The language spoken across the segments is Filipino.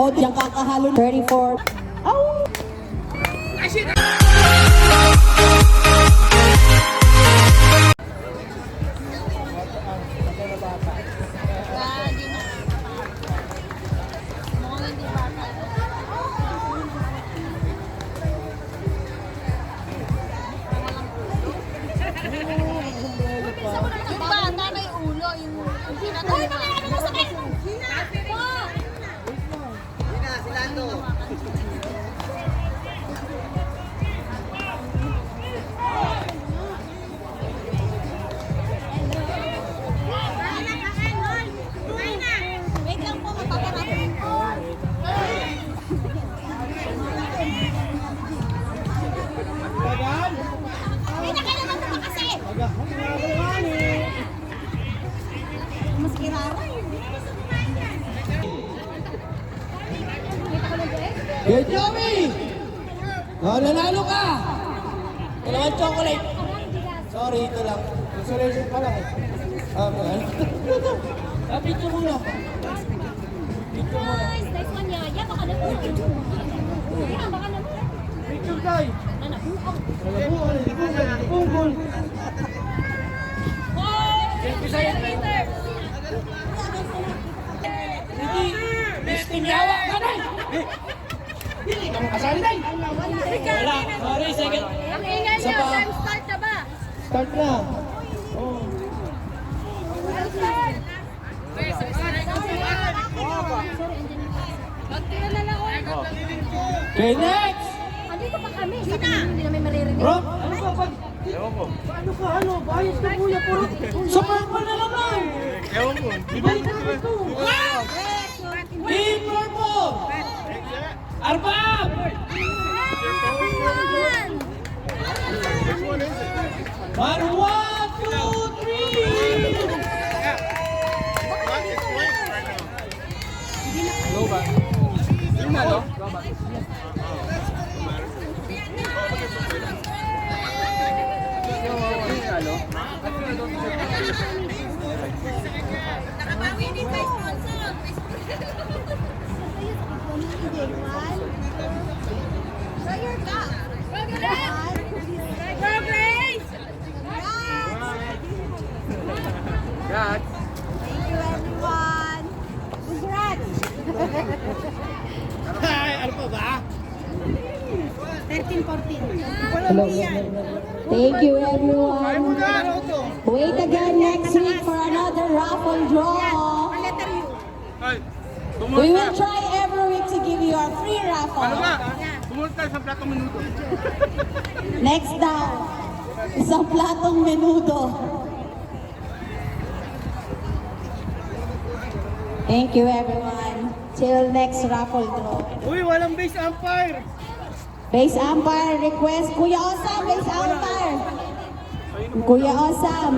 O, diyan kakahalo. 34. Oh! Yung bata may ulo, yung pinatay. Uy, mga mo sa kayo! Wait lang po, mapaparapin ko. Wait na kayo naman po kasi! Mas kirara yun. Hey, Joey! Oh, nanalo ka! Dalawang chocolate. Sorry, ito lang. Consolation pa lang eh. Picture muna. Picture muna. Nice one niya. Yeah, baka naman. Yeah, baka naman. Picture tayo. Nanabuang. Pungkol. Thank you sa'yo. Hindi. Besti niyawa ka na. Hindi ka makasali na. Wala. Sorry, second. Ang ingay Isa niyo. pa. Time start na ba? Start na. Oh. Time start. Magtira na lang ako. Okay, next. Andito pa kami. Sabi niyo, hindi namin maririnig. Rob, ano ba pag... Ewan ko. Paano ka, ano? Bayos ka kuya, puro... Sa purple na naman! Ewan ko. Ibalik ka naman ito. Team Purple! Arbab! One, 2, 3! Nakapawinin pa yung sponsor. Show your cup. Progress! Progress! God. Thank you, everyone. Congrats! Ay, ano pa ba? 13-14. Hello. Thank you, everyone. Wait again next week for another raffle draw. Letter U. Ay, We will try every week to give you a free ano raffle. ba? Pumunta tayo sa platong minuto. Next down, isang platong menudo. Thank you, everyone. Till next raffle draw. Uy, walang base umpire! Base umpire request. Kuya Osam, base umpire. Kuya Osam.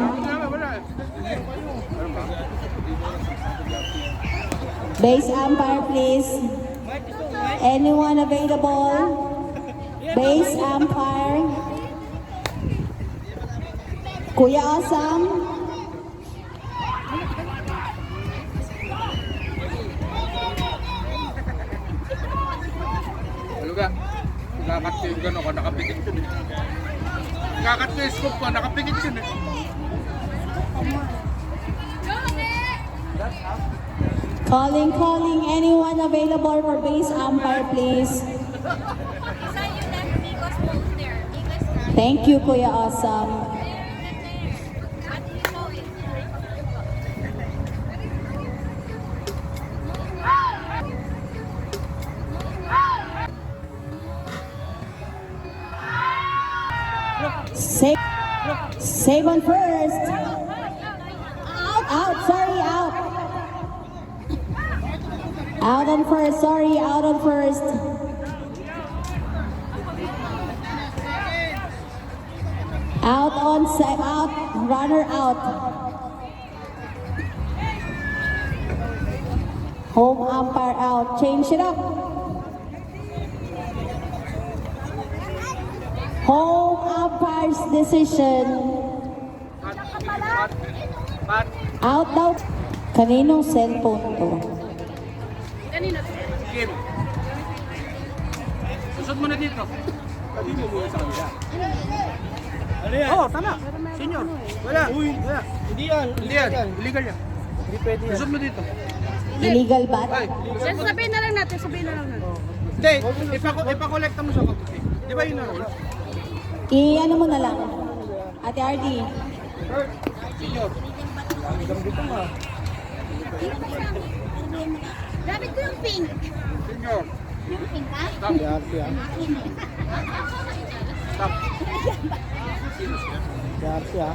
Wala. Base umpire, please. Anyone available? Base umpire. Kuya Osam. Ano ka? Kakat ko yung gano'n ka, nakapikit yun eh. Kakat ko yung scoop ko, nakapikit yun eh. Calling. Anyone available for base umpire, please? Isa yung left Migos poster. Migos. Thank you, Kuya Osam. What do you show it? Save on first. Out, sorry, out. Out on first, sorry, out on first. Out, runner out. Home umpire out. Change it up. Home umpire's decision. Out daw. Kaninong cellphone to? Kanina. Game. Susot mo na dito. Sabi mo muna sa kanila. Ano yan? Oo, tama. Senior. Wala. Wala. Hindi yan. Hindi yan. Illegal yan. Hindi pwede yan. Susot mo dito. Illegal ba? Ay. Sabihin na lang natin, sabihin na lang natin. Hindi. Ipakolekta mo sa pagkuti. Di ba yun na? I-ano mo na lang. Ate Ardy. Senior. Dapat ko yung pink. Senior. Yung pink, ha? Stop. Stop. Yarsi ha.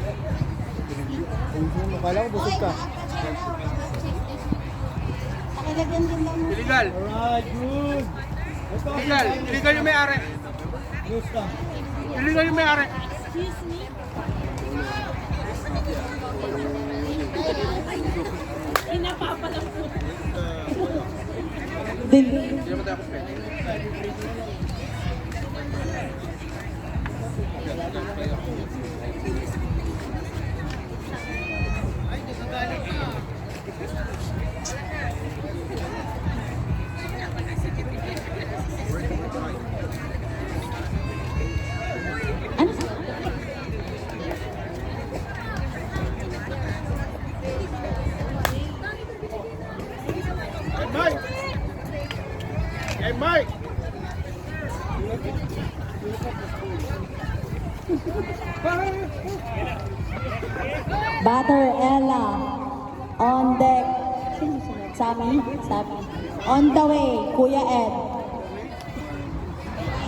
Ayusin mo. Kala ko busog ka. Pakilagyan din lang. Illegal. Alright, good. Illegal. Illegal yung may-ari. News ka. Illegal yung may-ari. Excuse me. Pinapapalam po. Delete. Hindi naman tayo pwede. Ano? Mike! Hey, Mike! Batter Ella. On deck. Sino sunod? Sami? Sami. On the way, Kuya Ed.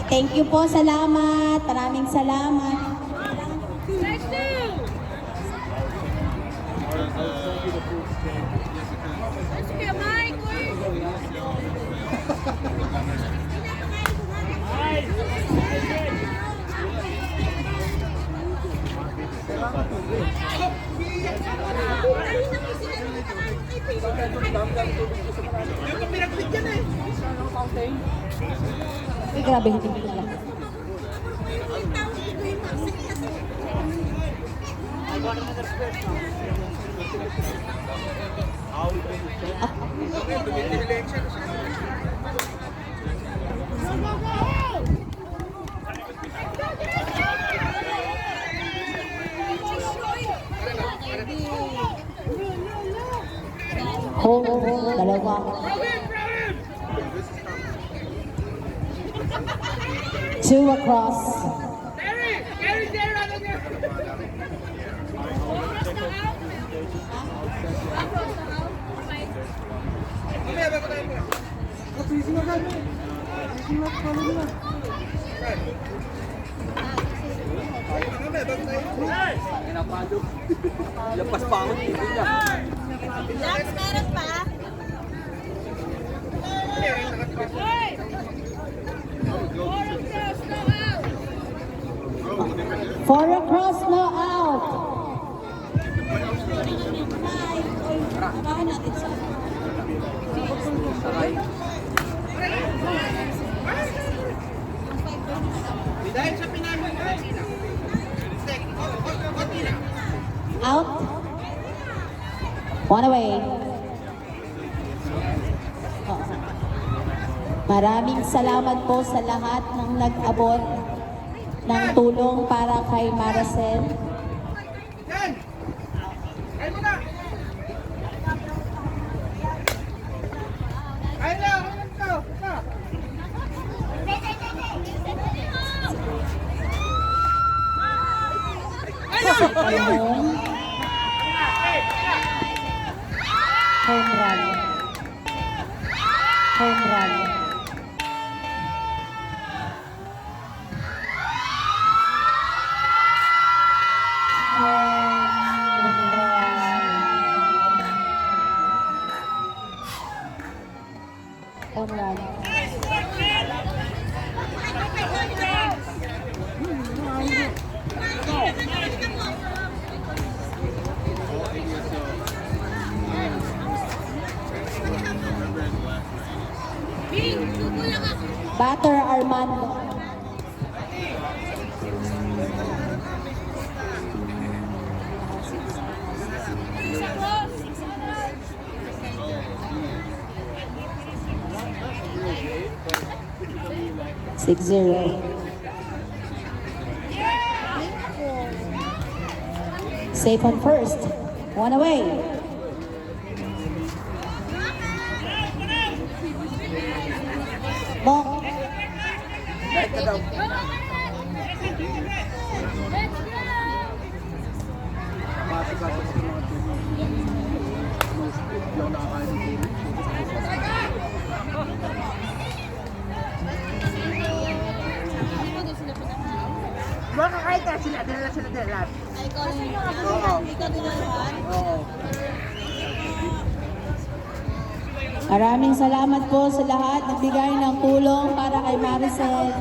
Thank you po, salamat. Maraming salamat. Next two. Sige, Mike. Ay, grabe, hindi ko lang. Hold, dalawa. Two across. Lapas pa ako. Jax, meron pa? Four across, no out. Out. One away. Maraming salamat po sa lahat ng nag-abot ng tulong para kay Maricel. Yan! Kain mo na! Kain na! Kain na! Home. Home run. Home run. Home run. Batter Armando. 6-0. Safe on first. One away. Bok. Kahit ka daw. Masikaso ko mga tubig. Hindi ako nakakain ng tubig. Makakain ka sila, dinala sila lahat. Ay, ikaw rin. Oo. Ikaw din naman. Oo. Maraming salamat po sa lahat nagbigay ng tulong para kay Maricel.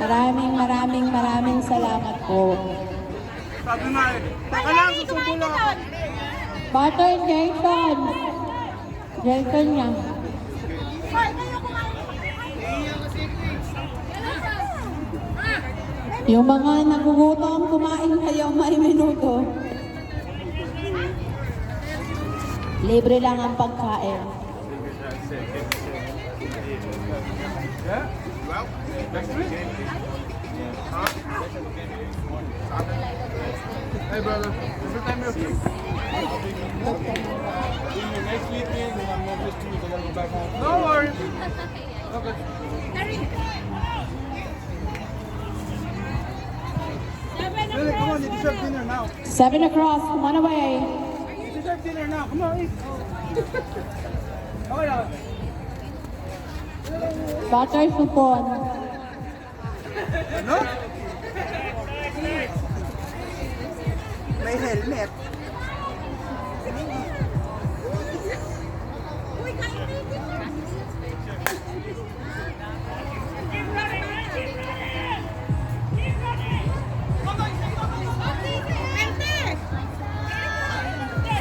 Maraming salamat po. Sabi nga eh. Taka lang, susubo lang ako. Butter Jason. Jason niya. Yung mga nagugutom, kumain kayo, may minuto. Libre lang ang pagkain. Yeah? Well, next week. Huh? Hey brother, every time you're free. Next weekend, I'm not listening to go back home. No worries. Okay. Really, come on, you deserve dinner now. 7 across, 1 away. You deserve dinner now. Come on, eat. Okay na. Butter supon. Ano? May helmet.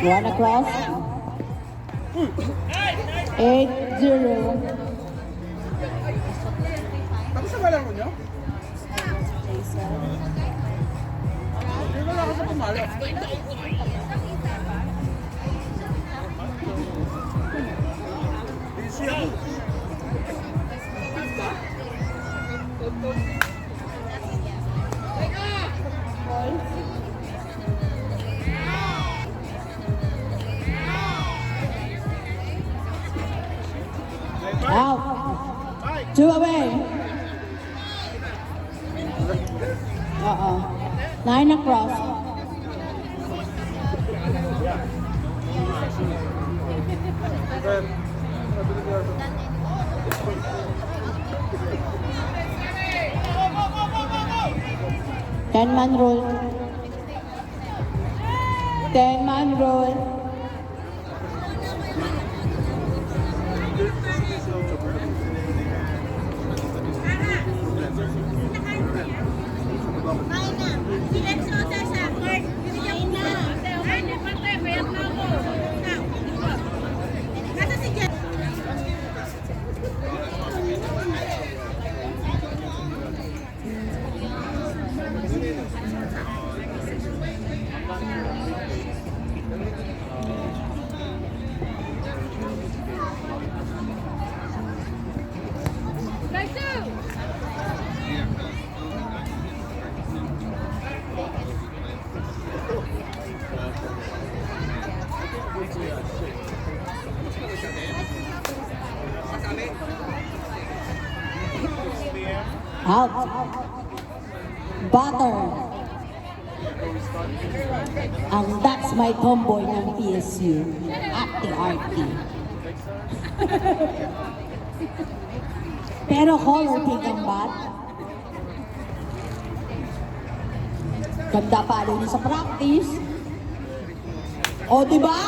One across. 8-0. Tapos na ba lang nyo? Hindi ko lang ako sa pumalo. Busy ako. Out. 2 away. 9 across. Ben, 10-man rule. 10-man rule. Kain na. Si Exo sa Kurt. Kain na. Kain na. Payat na ako. Nasa si Jeff. Out. Butter. Ang That's My Tomboy ng PSU. Arte-arte. Pero color pink ang bat. Ganda palo niya sa practice. O, diba?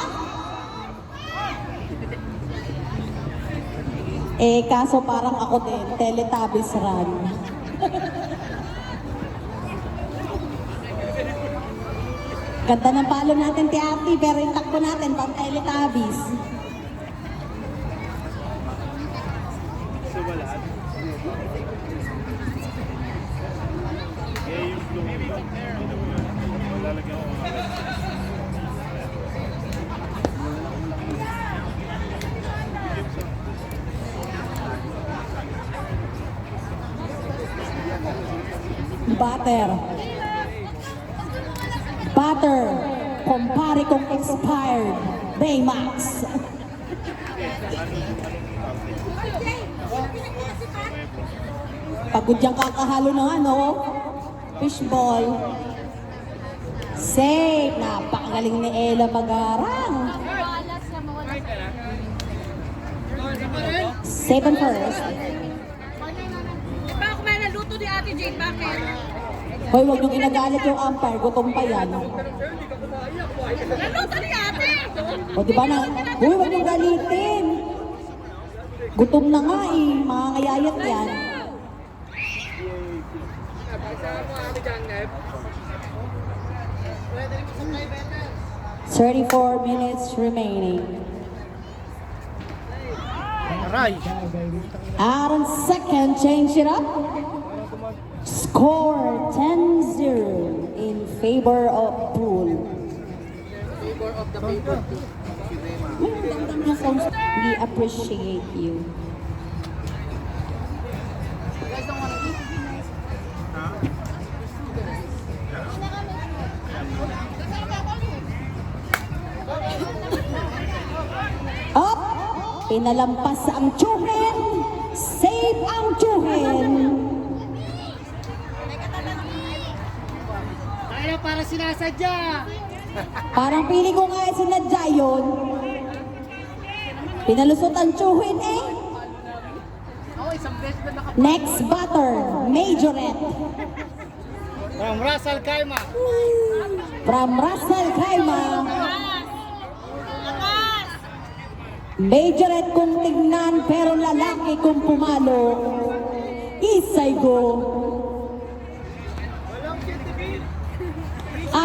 Eh, kaso parang ako din, Teletubbies run. Ganda ng palo natin, Tiati, pero yung takbo natin, pang Teletubbies. Butter. Butter. Kumpare kong expired. Baymax. Pagod yung kakahalo ng ano, fishball. Safe. Napakagaling ni Ella Magarang. Mawalas na mawalas. Safe and first. Baka kumain na luto ni Ate Jane, bakit? Hoy, huwag niyong inagalit yung umpire. Gutom pa yan. Naluto ni Ate! O diba na? Uy, huwag niyong galitin. Gutom na nga eh. Mga ngayayat yan. "34 minutes remaining. Aaron second, change it up. Score 10-0 in favor of Pool. We appreciate you. Up! Pinalampas ang Chuhin! Save ang Chuhin! Kaya para sinasadya. Parang pili ko nga sinadya yun. Pinalusot ang Chuhin eh. Next batter, Majorette. From Russell Kaima. From Russell Kaima. Majorette kung tignan pero lalaki kung pumalo. Isay go.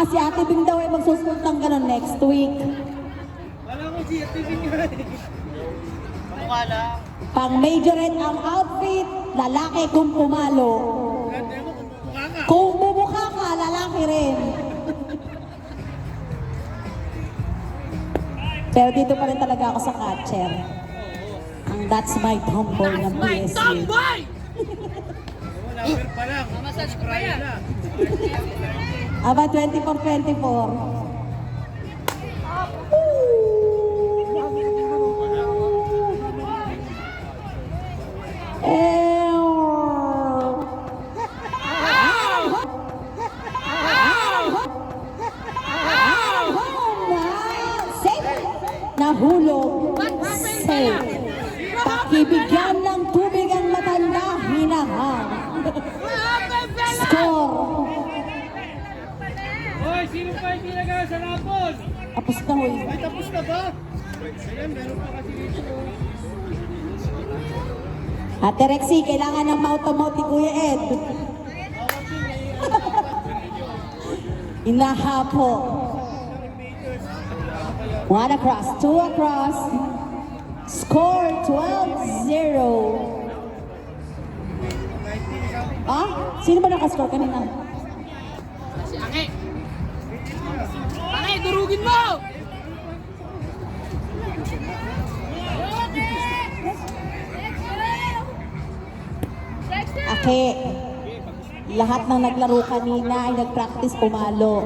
Si Ate Bing daw ay magsusunod ng ganun next week. Wala ko si Ate Bing nga eh. Mukha lang. Pang Majorette ang outfit, lalaki kung pumalo. Mukha nga. Kung bumukha ka, lalaki rin. Pero dito pa rin talaga ako sa catcher. Ang That's My Tomboy ng PSU. Number pa lang. Mamasage ko pa yan. Aba, 24-24. Nahulog. Safe. Pakibigyan ng tubig ang matanda, hinahang. Score. Hoy, sino pa hindi nagaya sa rapon? Tapos na, huy. Ay, tapos na ba? Ayan, meron pa kasi dito. Ate Rexy, kailangan ng mouth-to-mouth ni Kuya Ed. Inahapo. One across, two across. Score 12-0. Ah? Sino ba nakascore kanina? Si Ange! Ange, durugin mo! Ake, lahat ng naglaro kanina ay nag-practice pumalo.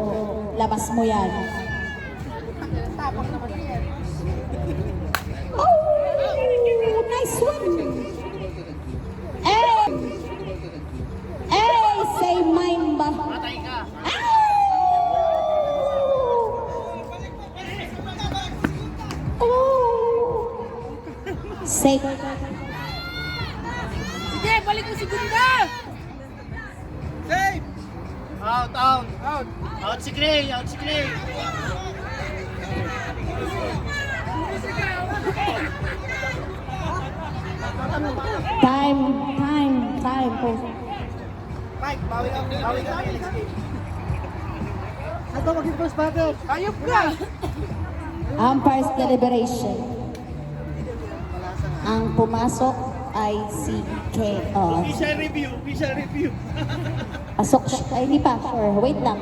Labas mo yan. Oh, nice one. Say mine ba? Patay ka. Safe. Sige, balik mo si Gunda! Safe! Out, out, out. Out si Gray, out si Gray. Time po. Mike, bawi ka next game. Ito maging first batter. Ayop ka! Umpire's deliberation. Ang pumasok ay si Chaos. Official review, official review. Pasok siya. Ay, hindi pa. Sure. Wait lang.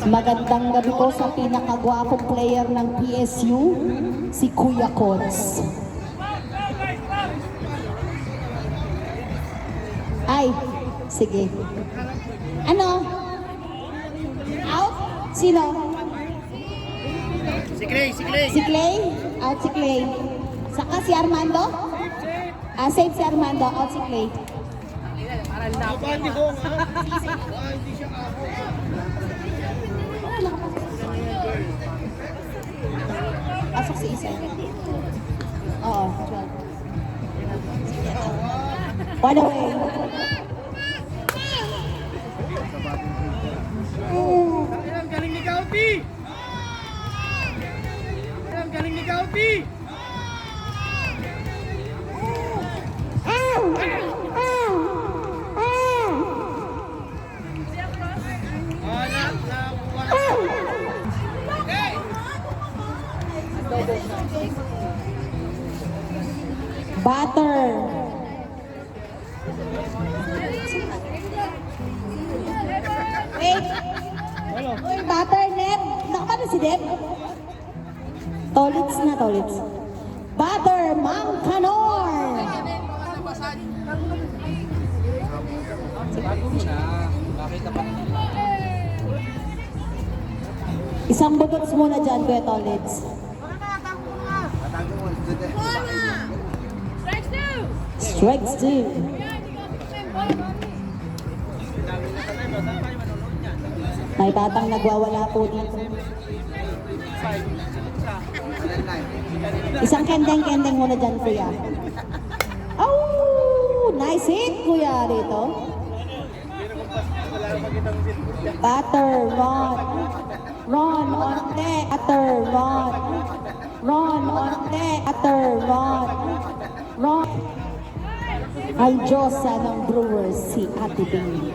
Magandang gabi po sa pinakagwapong player ng PSU, si Kuya Kods. Ay, sige. Ano? Out? Sino? Si Clay, si Clay. Si Clay? Out si Clay. Saka si Armando? Save si Armando. Out si Clay. Abati ko nga. Hindi siya ako. Pasok si Isa. Oo. 12. One away. Ang galing ni Gauti. Ang galing ni Gauti. Butter. Wait. Uy, butter, net. Nakapano si Deb? Tolits na, tolits. Butter, Mang Kanor. Isang butots muna dyan, Kuya Tolits. Strikes two. May batang nagwawala po dito. Isang kendeng-kendeng muna dyan, Kuya. Oh, nice hit, Kuya, dito. Butter, Ron. Ron, onte. Butter, Ron. Ron, onte. Butter, Ron. Ron. Ang Diyosa ng Brewers, si Ate Bing.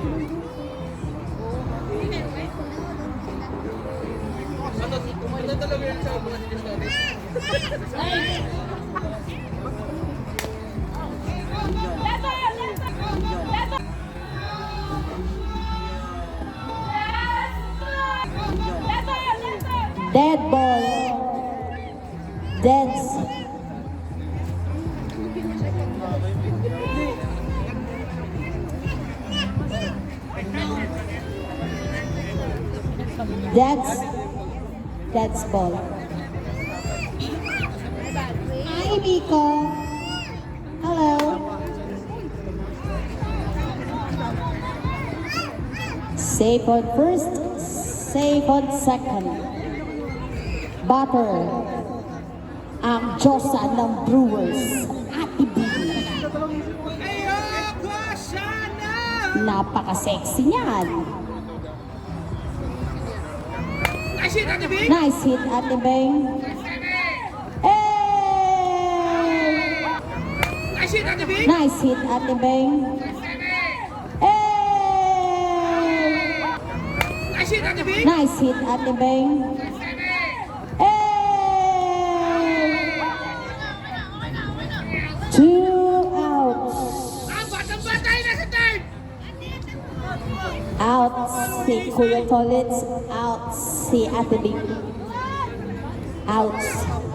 Dead ball. Deads. That's ball. Hi, Miko. Hello. Safe on first, safe on second. Butter. Ang Diyosa ng Brewers, Ate B. Napaka-sexy niyan. Nice hit, Ate Beng. Hey! Nice hit, Ate Beng. Hey! Nice hit, Ate Beng. Hey! 2 outs. Out si Kuya Tolits, out si Ate Bing. Out.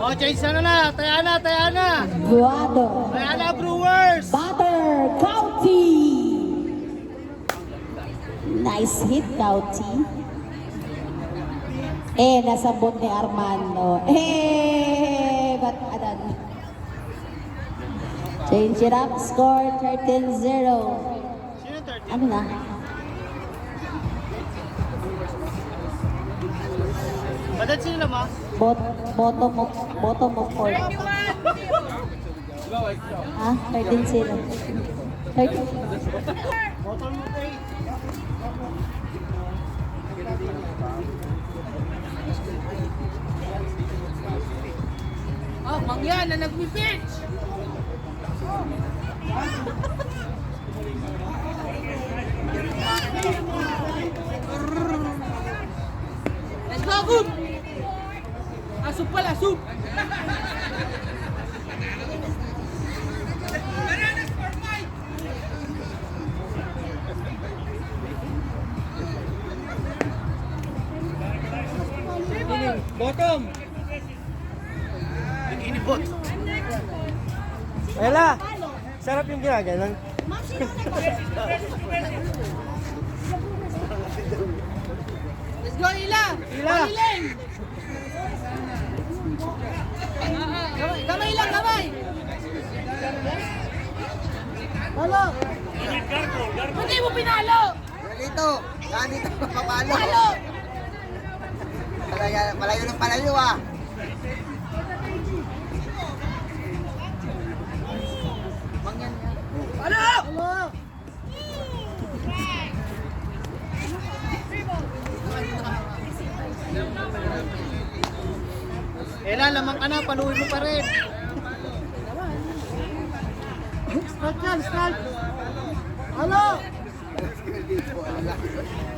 Oh, change na. Taya na. Butter. Taya na, Brewers. Butter, Kauti. Nice hit, Kauti. Nasabot ni Armando. But adan. Change it up, score 13-0. Ano na? Badat sila ma? Bottom of court. Ah, 13-0. 13. Oh, mangyan na nagmi-pitch. Let's go, Boom! Asup pala, asup! Bottom! Nag-inipot. Ela! Sarap yung ginaganon. Let's go, Ila! Pamiling! Kamay lang, kamay! Halo! Hindi mo pinalo! Dito! Ganito papalo! Palo! Malayo ng palayo ah! Palo! Halo! Ela, lamang ka na, paluin mo pa rin. Strike yan, strike! Halo!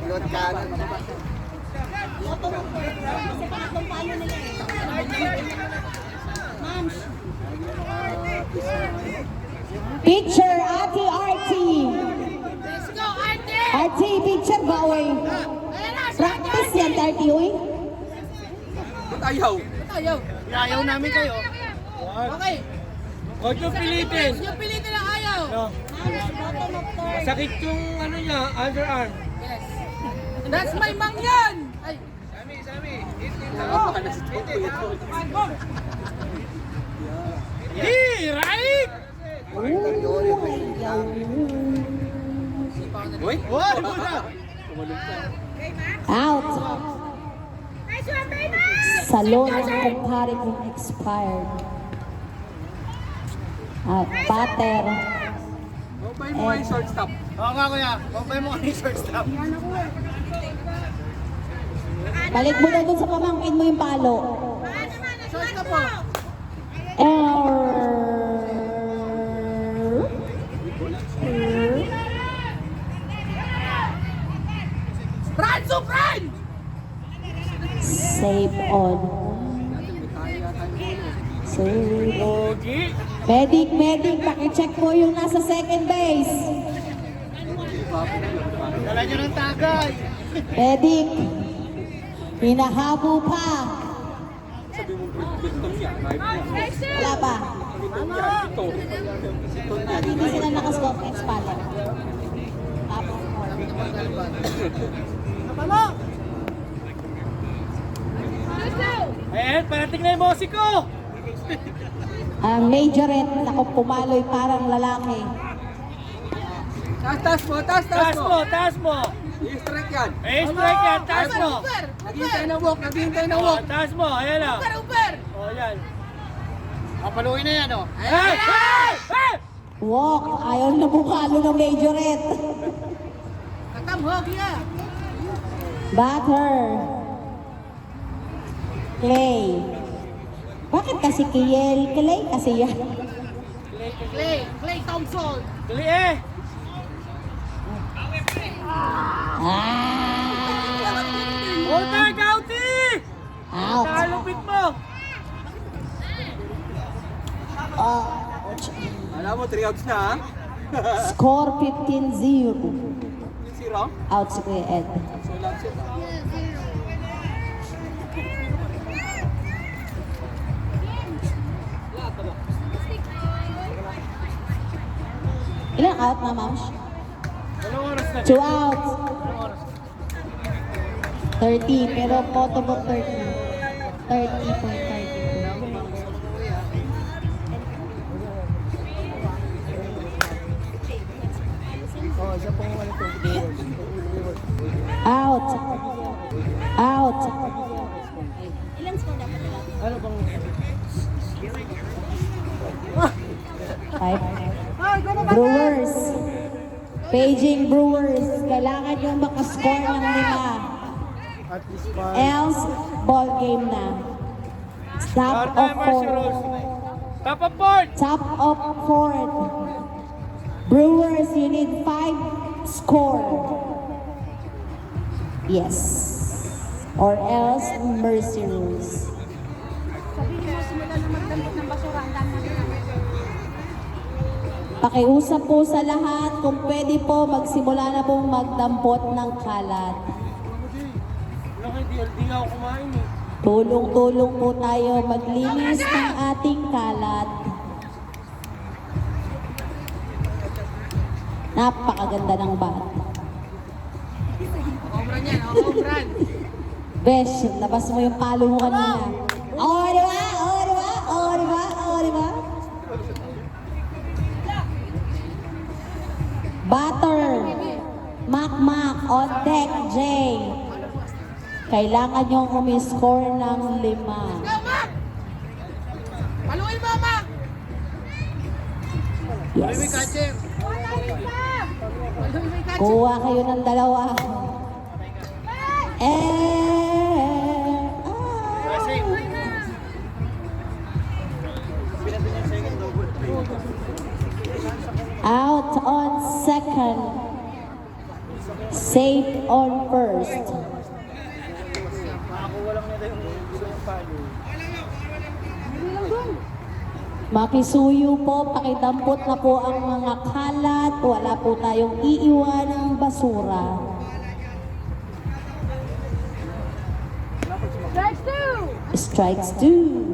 Load ka na. Picture, Ate Artie. Let's go, Arte! Artie, picture ba, oy? Ayan na, Practice yan, Artie, oy. Ba't ayaw? Ayaw. Iayaw namin kayo. Okay. Huwag yung pilitin. Yung pilitin ang ayaw. No. Masakit yung ano niya, underarm. Yes. That's my mangyan! Ay. Hey, right? Uy! Out. Salon ng kumpare kong expired. Pater. Mobile mo yung shortstop. Oo nga kuya, kumpay mo kami shortstop. Balik mo na dun sa pamangkin mo yung palo. Short ka po. Fran, Fran! Save on. Save. Pogi. Medic, pakicheck mo yung nasa second base. Dala nyo ng tagay. Medic, hinahabo pa. Wala pa. Hindi sila nakaswap expander. Tapos, Napalo! Ayan, parating na yung bossy ko. ang majorette, naku, pumaloy parang lalaki. Taas mo, taas Taas mo. I-strike yan. Eh, strike yan, taas mo. Uber! Naghihintay na walk, naghihintay na Oh, walk. taas mo, ayan na. Uber! Uber! Oh, yan. Papaluin na yan oh. Hey! Hey! Hey! Walk, ayaw na bumalo ng majorette. Katamhog ya! Batter. Clay. Bakit kasi Kiel? Clay kasi yan. Clay Thompson! Dali eh. Hold back, outie! Out. Nakalupit mo. Alam mo, 3 outs na ha? Score 15-0. 0? Out si Kuya Ed. So, that's it. Ilang out na, ma'am? Anong oras na? 2 outs. 30, pero photo book 30. 30.32. Oh, isa pong wala ito. Out. Out. Ano bang... 5. Brewers. Paging Brewers. Kailangan yung makascore ng 5. At least pa... Else, ball game na. Stop Power of timer si Rose. fourth. Top of board. Top of fourth. Brewers, you need 5 score. Yes. Or else, mercy rules. Pakiusap po sa lahat, kung pwede po, magsimula na pong magdampot ng kalat. Wala hindi ako kumain eh. Tulong-tulong po tayo maglinis ng ating kalat. Napakaganda ng bat. Home run yan, home run. Besh, labas mo yung palo mo kanina. Oo, di ba? Oo, di ba? Oo, di ba? Oo, di ba? Batter. Mac on deck, Jay. Kailangan niyong umiscore ng 5. Paluin mo, Ma! Yes. Kuha kayo ng 2. Out on second. Safe on first. Makisuyo po, pakidampot na po ang mga kalat. Wala po tayong iiwanang basura. Strikes 2.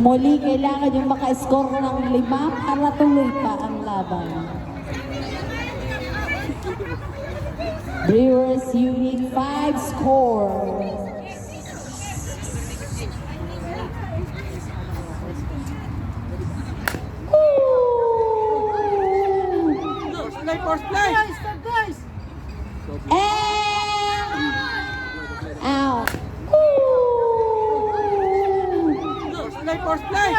Muli, kailangan yung maka-score ng 5 para tuloy pa ang laban. Brewers Unit 5 score. First play. And out. First play.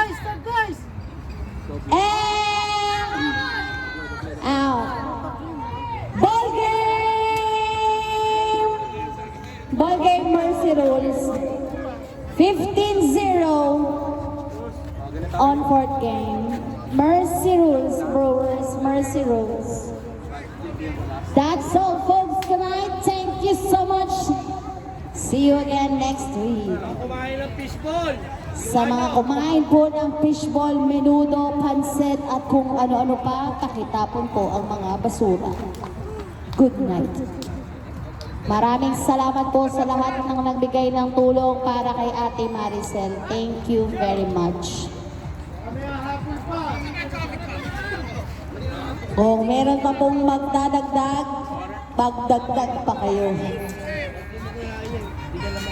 And out. Ball game! Ball game, Mercy Rules. 15-0 on 4th game. Mercy Rules, Brewers, Mercy Rules. That's all, folks, tonight. Thank you so much. See you again next week. Kumain ng fishball. Sa mga kumain po ng fishball, menudo, pansit, at kung ano-ano pa, pakitapon po ang mga basura. Good night. Maraming salamat po sa lahat ng nagbigay ng tulong para kay Ate Maricel. Thank you very much. Kung meron pa pong magdadagdag, pagdagdag pa kayo.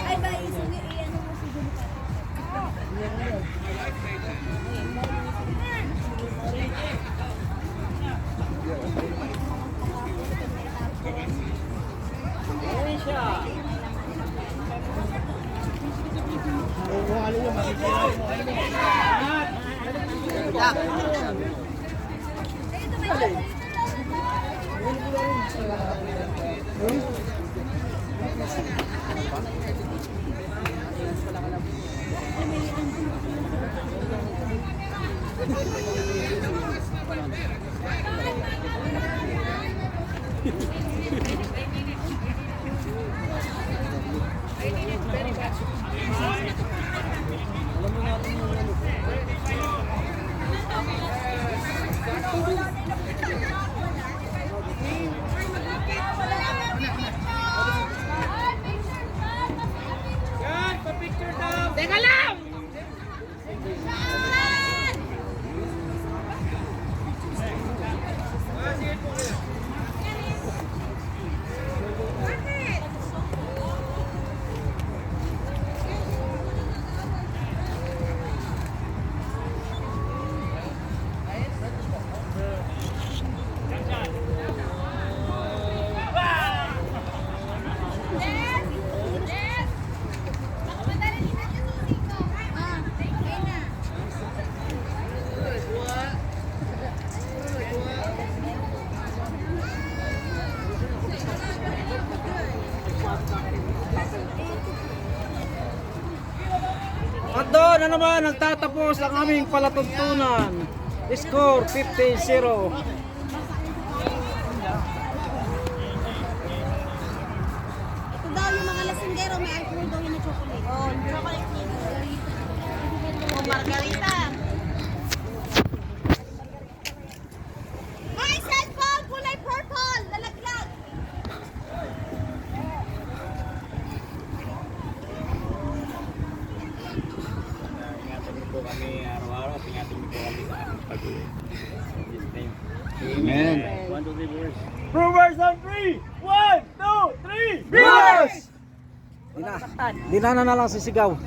Ay, ba, iyan mo si Julita. Teka lang! At doon na naman nagtatapos ang aming palatuntunan. Score 15-0. Ito daw yung mga lasinggero, may alcohol daw yung na chocolate. Oh, chocolate flavor. Margarita. My cellphone, kulay purple, lalaglag. Amen. Brewers on 3! 1, 2, 3! Brewers! Di na lang sisigaw.